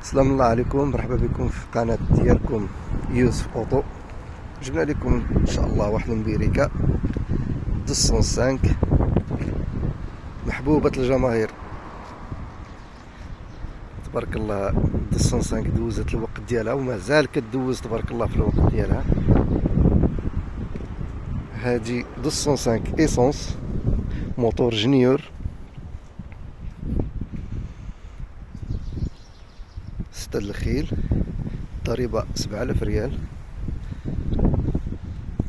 السلام الله عليكم، مرحبا بكم في قناة ديالكم يوسف اوطو. جبنا لكم ان شاء الله واحد المبيريكا 205 محبوبة الجماهير تبارك الله. 205 دوزت الوقت ديالها ومازال كدوز تبارك الله في الوقت ديالها. هادي 205 ايسونس موتور جنيور 6 الخيل، ضريبة 7000 ريال.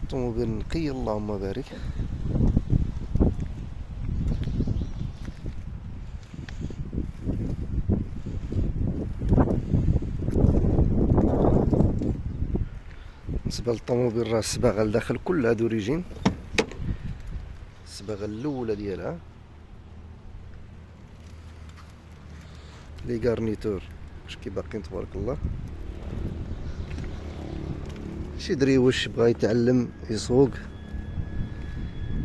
طوموبيل نقي اللهم بارك. بالنسبة للطوموبيل راه الصباغة لداخل كلها دوريجين، الصباغة الأولى ديالها. لي غارنيتور واش كي باقيين تبارك الله. شي دريوش بغا يتعلم يسوق،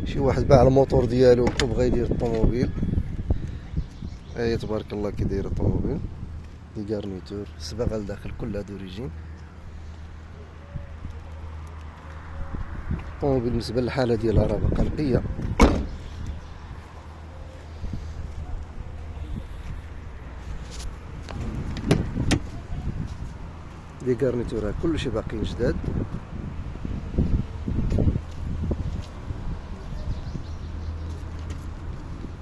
شي واحد باع الموتور ديالو وبغا يدير الطوموبيل، هي تبارك الله كي داير الطوموبيل. لي غارنيتور الصباغة لداخل كلها دوريجين. الطوموبيل بالنسبة للحالة ديالها راه باقا نقية. لي غارنيتور كلشي باقيين جداد.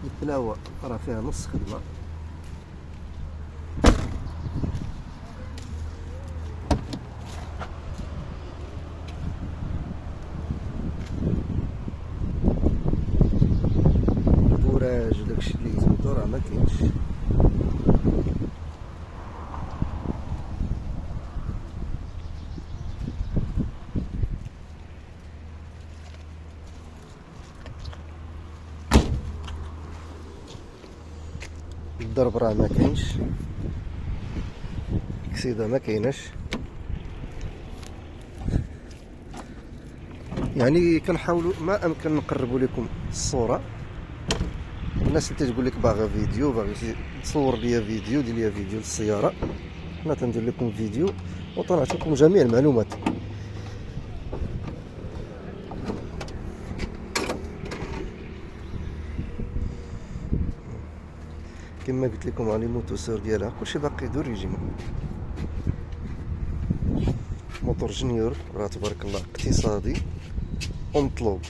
البلاوة راه فيها نص خدمة. البوراج وداكشي اللي يزيدو راه مكاينش. الضرب راه مكاينش، الكسيدة مكايناش. يعني كنحاولوا ما امكن نقربوا لكم الصوره. الناس اللي تقول لك باغا فيديو، باغي تصور ليا فيديو، دير ليا فيديو للسياره، حنا تندير لكم فيديو وطلعت لكم جميع المعلومات. كما قلت لكم على الموتور ديالها كلشي باقي دوريجين. موتور جنيور راه تبارك الله اقتصادي ومطلوب.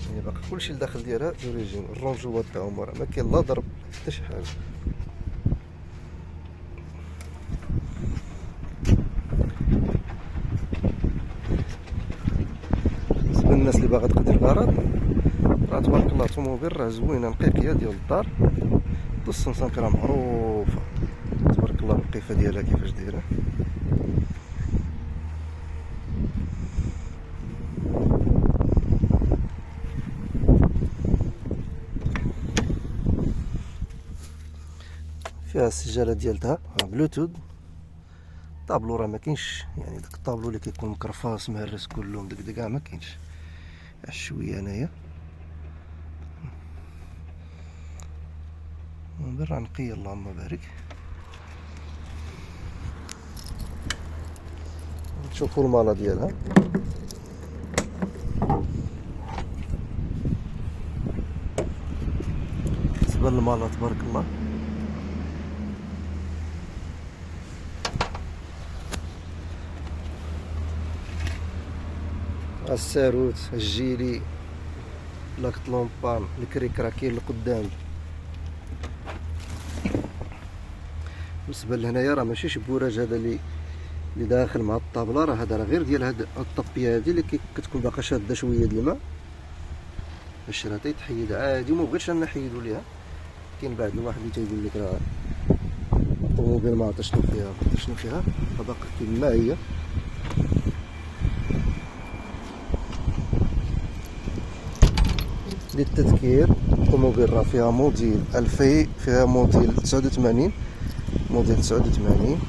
يعني باقي كلشي لداخل ديالها دوريجين. الرونجوات تاعهم راه ما كاين لا ضرب حتى شي حاجه. بالنسبه للناس اللي باغا تقضي الغرض راه تبارك الله طوموبيل راه زوينه نقيقيه ديال الدار. 205 راه معروفه تبارك الله الوقيفه ديالها كيفاش دايره. فيها السجاله ديالها بلوتوث. طابلو راه مكاينش، يعني داك الطابلو اللي كيكون مكرفاص مهرس كلهم داك كاع مكاينش. شويه انايا راه نقيه اللهم بارك. تشوفوا المالا ديالها. بالنسبه للمالا تبارك الله الساروت، الجيلي، لاكت لومبان، الكريك راه كاين لقدام. بالنسبه لهنايا راه ماشي شبوراج هذا اللي داخل مع الطابله، راه هذا راه غير ديال هاد الطبيه هادي اللي كتكون باقا شاده شويه د الماء. الشرا تيتحيد عادي وما بغيتش انا نحيدو ليها. كاين بعض الواحد اللي تيقول لك راه الطوموبيل ما عرفت شنو فيها شنو فيها، باقا كما هي. للتذكير الطوموبيل راه فيها موديل 2000، فيها موديل 89، موديل 89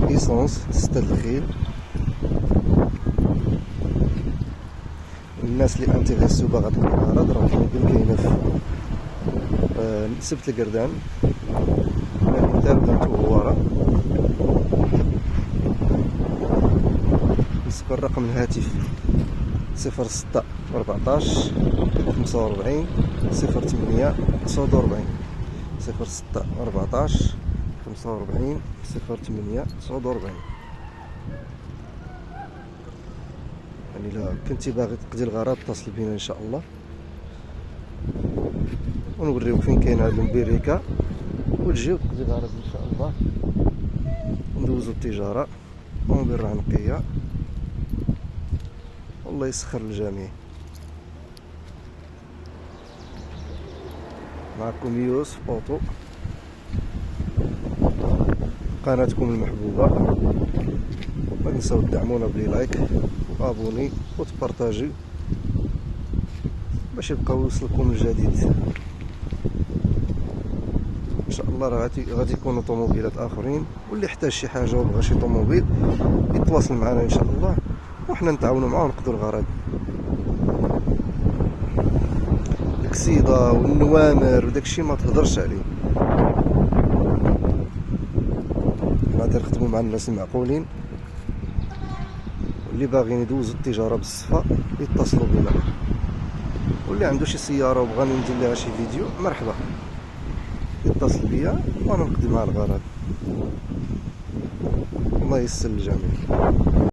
ايسونس 6 الخيل. الناس اللي انتريسيو باغا تقرا راه الطوموبيل كاينه في سبت القردان تابدة هوارة. بالنسبة لرقم الهاتف 06 14 45 08 49 06 14 45 08 49. يعني إلا كنتي باغي تقضي الغرض اتصل بينا إن شاء الله، ونوريوك فين كاين هاد المبيريكا وتجي وتقضي الغرض إن شاء الله. ندوزو التجارة ونبيع نقية، والله يسخر الجميع. معكم يوسف بوطو، قناتكم المحبوبة. ما تنساو تدعمونا بلي لايك وابوني وتبارطاجي باش يبقاو يوصلكم الجديد ان شاء الله. راه غادي يكونوا طوموبيلات اخرين، واللي احتاج شي حاجه وبغى شي طوموبيل يتواصل معنا ان شاء الله، وحنا نتعاونوا معاه ونقضوا الغرض. الكسيده والنوامر وداكشي ما تهضرش عليه، غادي نخدموا مع الناس المعقولين، واللي باغيين يدوزوا التجاره بالصفا يتصلوا بنا، واللي عنده شي سياره وبغاني ندير لها شي فيديو مرحبا يتصل بيا وانا نقضي معاه الغرض. الله يسر الجميع.